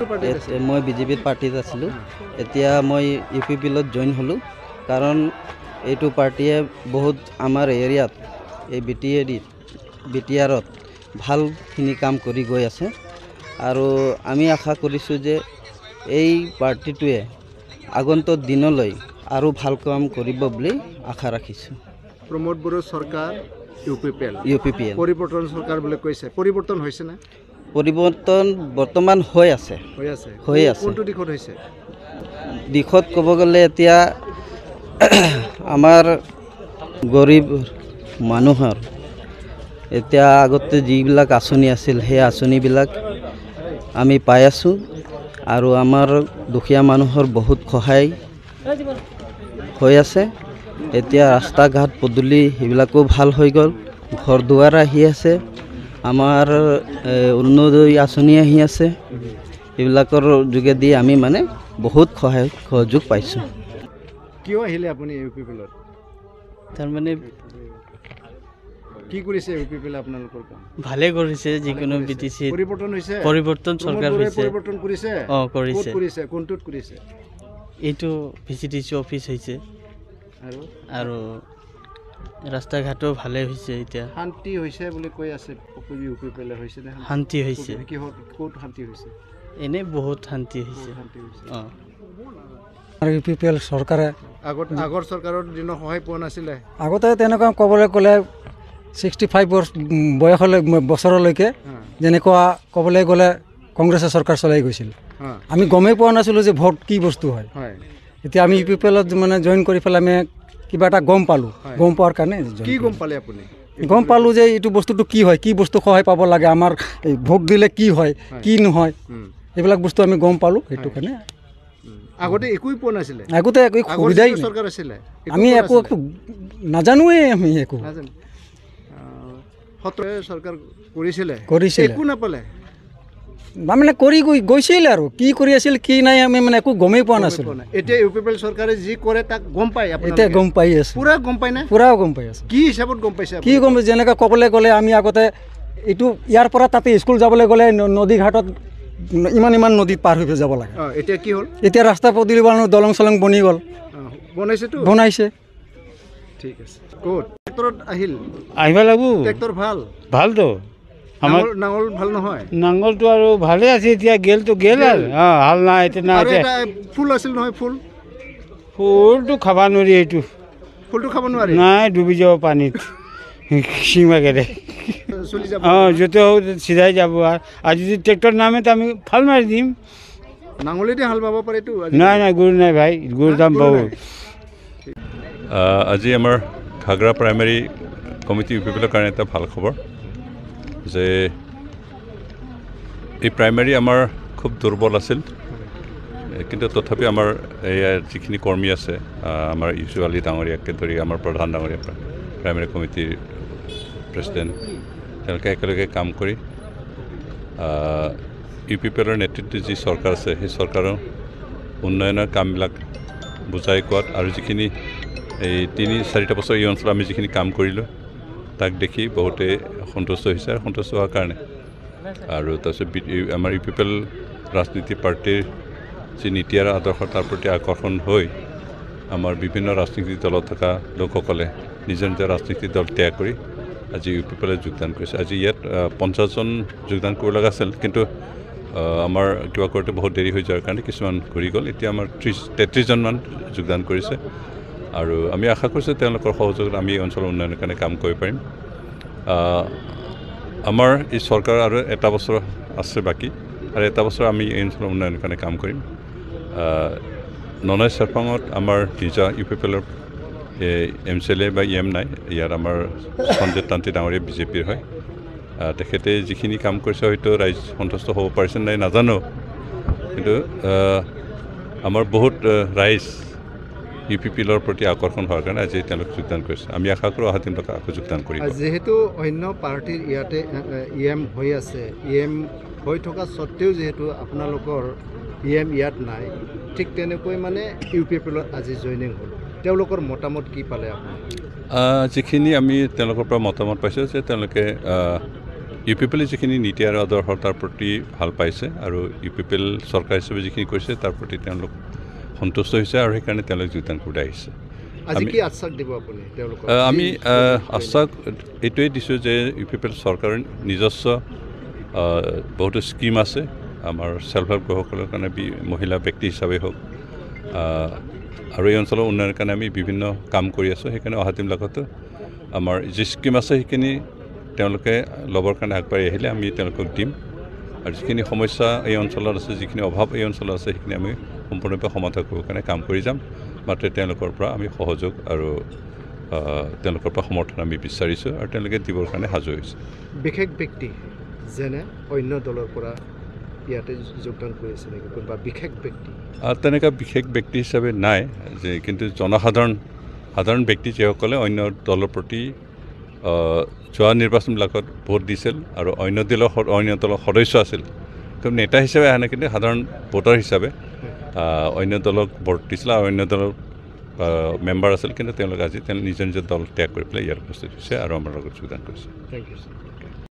মই বিজেপিৰ পাৰ্টিত আছিলোঁ। এতিয়া মই UPPলত জইন হ'লোঁ, কাৰণ এইটো পাৰ্টিয়ে বহুত আমাৰ এৰিয়াত এই BTRত ভালখিনি কাম কৰি গৈ আছে, আৰু আমি আশা কৰিছোঁ যে এই পাৰ্টিটোৱে আগন্তুক দিনলৈ আৰু ভাল কাম কৰিব বুলি আশা ৰাখিছোঁ। প্ৰমোদ বড়ো চৰকাৰ UPPL পৰিৱৰ্তন চৰকাৰ বুলি কৈছে, পৰিৱৰ্তন হৈছে না? পৰিৱৰ্তন বৰ্তমান হৈ আছে। কোনটো দিশত হৈছে? দিশত ক'ব গ'লে এতিয়া আমাৰ গৰীব মানুহৰ এতিয়া আগতে যিবিলাক আঁচনি আছিল সেই আঁচনিবিলাক আমি পাই আছোঁ, আৰু আমাৰ দুখীয়া মানুহৰ বহুত সহায় হৈ আছে। এতিয়া ৰাস্তা ঘাট পদূলি সেইবিলাকো ভাল হৈ গ'ল, ঘৰ দুৱাৰ আহি আছে, আমাৰ অৰুণোদয় আঁচনি আহি আছে। এইবিলাকৰ যোগেদি আমি মানে বহুত সহযোগ পাইছোঁ। কিয় আহিলে আপুনি UPPলত? তাৰমানে কি কৰিছে UPPL আপোনালোকৰ কাম? ভালে কৰিছে, যিকোনো BTC পৰিৱৰ্তন হৈছে, পৰিৱৰ্তন চৰকাৰ হৈছে। পৰিৱৰ্তন কৰিছে, কৰিছে, কোনটোত কৰিছে? এইটো VCDC অফিচ হৈছে, আৰু ৰাস্তা ঘাটো ভালে হৈছে। এতিয়া শান্তি হৈছে বুলি কৈ আছে UPPL, হৈছে নে? শান্তি হৈছে। ক'ত শান্তি হৈছে? এনেই বহুত শান্তি হৈছে। UPPL চৰকাৰে আগৰ চৰকাৰৰ দিনত সহায় পোৱা নাছিলে। আগতে তেনেকুৱা ক'বলৈ গ'লে 65 বছৰলৈকে যেনেকুৱা ক'বলৈ গ'লে কংগ্ৰেছৰ চৰকাৰ চলাই গৈছিল, আমি গমেই পোৱা নাছিলোঁ যে ভোট কি বস্তু হয়। এতিয়া আমি UPPলত মানে জইন কৰি পেলাই আমি কিবা এটা গম পালোঁ। গম পোৱাৰ কাৰণে কি গম পালে আপুনি? গম পালোঁ যে এইটো বস্তুটো কি হয়, কি বস্তু সহায় পাব লাগে, আমাৰ ভোট দিলে কি হয় কি নহয়, এইবিলাক বস্তু আমি গম পালোঁ। সেইটো কাৰণে আগতে একোই পোৱা নাছিলে, আগতে একো সুবিধাই চৰকাৰ আছিলে, আমি একো নাজানোৱেই, আমি একো চৰকাৰ কৰিছিলে, একো নাপালে। মানে কৰি গৈছিল, আৰু কি কৰি আছিল কি নাই আমি মানে একো গমেই পোৱা নাছিলোঁ। এতিয়া UPPL চৰকাৰে যি কৰে তাক গম পায়, এতিয়া গম পাই আছে, পুৰা গম পায় না? পুৰাও গম পাই আছে। কি হিচাপত গম পাইছে? কি গম পাইছে? যেনেকৈ ক'বলৈ গ'লে আমি আগতে এইটো ইয়াৰ পৰা তাতে স্কুল যাবলৈ গ'লে নদী ঘাটত ইমান নদীত পাৰ হৈ যাব লাগে। এতিয়া কি হ'ল? এতিয়া ৰাস্তা পদূলি বনালোঁ, দলং চলং বনি গ'ল, বনাইছে। ঠিক আছে। ক'ত ট্ৰেক্টৰত আহিব লাগিব? ট্ৰেক্টৰ ভালতো আমাৰ নাঙল ভাল নহয়? নাঙলটো আৰু ভালে আছে, এতিয়া গেলটো গেল আৰু হাল নাই এতিয়া নাই। ফুল আছিল নহয়, ফুলটো খাব নোৱাৰি, এইটো ফুলটো খাব নোৱাৰি, নাই ডুবি যাব পানীত চিঙাকেৰে। য'তে হোক চিধাই যাব, আৰু যদি ট্ৰেক্টৰ নামে তো আমি ফাল মাৰি দিম। নাঙলেদি হাল বাব পাৰেতো? নাই গৰু নাই ভাই, গৰুৰ দাম বহুত। আজি আমাৰ ঘাগৰা প্ৰাইমেৰী কমিটি UPPLৰ কাৰণে এটা ভাল খবৰ যে এই প্ৰাইমেৰী আমাৰ খুব দুৰ্বল আছিল, কিন্তু তথাপি আমাৰ ইয়াৰ যিখিনি কৰ্মী আছে, আমাৰ ইউচুফ আলী ডাঙৰীয়াকে ধৰি আমাৰ প্ৰধান ডাঙৰীয়া, প্ৰাইমেৰী কমিটিৰ প্ৰেছিডেণ্ট, তেওঁলোকে একেলগে কাম কৰি UPPLৰ নেতৃত্বত যি চৰকাৰ আছে সেই চৰকাৰৰ উন্নয়নৰ কামবিলাক বুজাই কোৱাত, আৰু যিখিনি এই 3-4টা বছৰ এই অঞ্চলত আমি যিখিনি কাম কৰিলোঁ তাক দেখি বহুতে সন্তুষ্ট হৈছে, আৰু সন্তুষ্ট হোৱাৰ কাৰণে আৰু তাৰপিছত আমাৰ UPPL ৰাজনীতি পাৰ্টিৰ যি নীতি আৰু আদৰ্শ তাৰ প্ৰতি আকৰ্ষণ হৈ আমাৰ বিভিন্ন ৰাজনীতিক দলত থকা লোকসকলে নিজৰ নিজৰ ৰাজনীতিক দল ত্যাগ কৰি আজি UPPLত যোগদান কৰিছে। আজি ইয়াত 50জন যোগদান কৰিব লগা আছিল, কিন্তু আমাৰ কিবা কৰোঁতে বহুত দেৰি হৈ যোৱাৰ কাৰণে কিছুমান ঘূৰি গ'ল। এতিয়া আমাৰ 33জনমান যোগদান কৰিছে, আৰু আমি আশা কৰিছোঁ তেওঁলোকৰ সহযোগত আমি এই অঞ্চলৰ উন্নয়নৰ কাৰণে কাম কৰিব পাৰিম। আমাৰ এই চৰকাৰ আৰু এটা বছৰ আছে বাকী, আৰু এটা বছৰ আমি এই অঞ্চলৰ উন্নয়নৰ কাৰণে কাম কৰিম। ননৈ চেৰপাঙত আমাৰ নিজা UPPLৰ MCLA বা EM নাই, ইয়াত আমাৰ সঞ্জয় তান্ত্ৰী ডাঙৰীয়া BJPৰ হয়। তেখেতে যিখিনি কাম কৰিছে হয়তো ৰাইজ সন্তুষ্ট হ'ব পাৰিছে নাই নাজানো, কিন্তু আমাৰ বহুত ৰাইজ UPPLৰ প্ৰতি আকৰ্ষণ হোৱাৰ কাৰণে আজি তেওঁলোকে যোগদান কৰিছে। আমি আশা কৰোঁ অহা দিনলৈকে আকৌ যোগদান কৰিব। যিহেতু অন্য পাৰ্টিৰ ইয়াতে EM হৈ আছে, EM হৈ থকা স্বত্তেও যিহেতু আপোনালোকৰ EM ইয়াত নাই, ঠিক তেনেকৈ মানে UPPLত আজি জইনিং হ'ল, তেওঁলোকৰ মতামত কি পালে আপুনি? যিখিনি আমি তেওঁলোকৰ পৰা মতামত পাইছোঁ যে তেওঁলোকে ইউ পি পি এলে যিখিনি নীতি আৰু আদৰ্শ তাৰ প্ৰতি ভাল পাইছে আৰু ইউ পি পি এল চৰকাৰ হিচাপে যিখিনি কৰিছে তাৰ প্ৰতি তেওঁলোক সন্তুষ্ট হৈছে আৰু সেইকাৰণে তেওঁলোক যোগদান কৰি আহিছে আজি কি আশ্বাস দিব আপুনি তেওঁলোকক আমি আশ্বাস এইটোৱেই দিছোঁ যে ইউ পি পি এল চৰকাৰৰ নিজস্ব বহুতো স্কিম আছে আমাৰ ছেল্ফ হেল্প গ্ৰুপসকলৰ কাৰণে মহিলা ব্যক্তি হিচাপে হওক আৰু এই অঞ্চলৰ উন্নয়নৰ কাৰণে আমি বিভিন্ন কাম কৰি আছোঁ সেইকাৰণে অহা দিনবিলাকতো আমাৰ যি স্কিম আছে সেইখিনি তেওঁলোকে ল'বৰ কাৰণে আগবাঢ়ি আহিলে আমি তেওঁলোকক দিম আৰু যিখিনি সমস্যা এই অঞ্চলত আছে যিখিনি অভাৱ এই অঞ্চলত আছে সেইখিনি আমি সম্পূৰ্ণৰূপে সমাধান কৰিবৰ কাৰণে কাম কৰি যাম মাত্ৰ তেওঁলোকৰ পৰা আমি সহযোগ আৰু তেওঁলোকৰ পৰা সমৰ্থন আমি বিচাৰিছোঁ আৰু তেওঁলোকে দিবৰ কাৰণে সাজু হৈছে বিশেষ ব্যক্তি যেনে অন্য দলৰ পৰা ইয়াতে যোগদান কৰিছে নেকি কোনোবা বিশেষ ব্যক্তি তেনেকুৱা বিশেষ ব্যক্তি হিচাপে নাই যে কিন্তু সাধাৰণ ব্যক্তি যিসকলে অন্য দলৰ প্ৰতি যোৱা নিৰ্বাচনবিলাকত ভোট দিছিল আৰু অন্য দলৰ সদস্য আছিল কিন্তু নেতা হিচাপে আহে নাই কিন্তু সাধাৰণ ভোটাৰ হিচাপে অন্য দলক ভোট দিছিল আৰু অন্য দলৰ মেম্বাৰ আছিল কিন্তু তেওঁলোকে আজি নিজৰ নিজৰ দল ত্যাগ কৰি পেলাই ইয়াত উপস্থিত হৈছে আৰু আমাৰ লগত যোগদান কৰিছে থেংক ইউ ছাৰ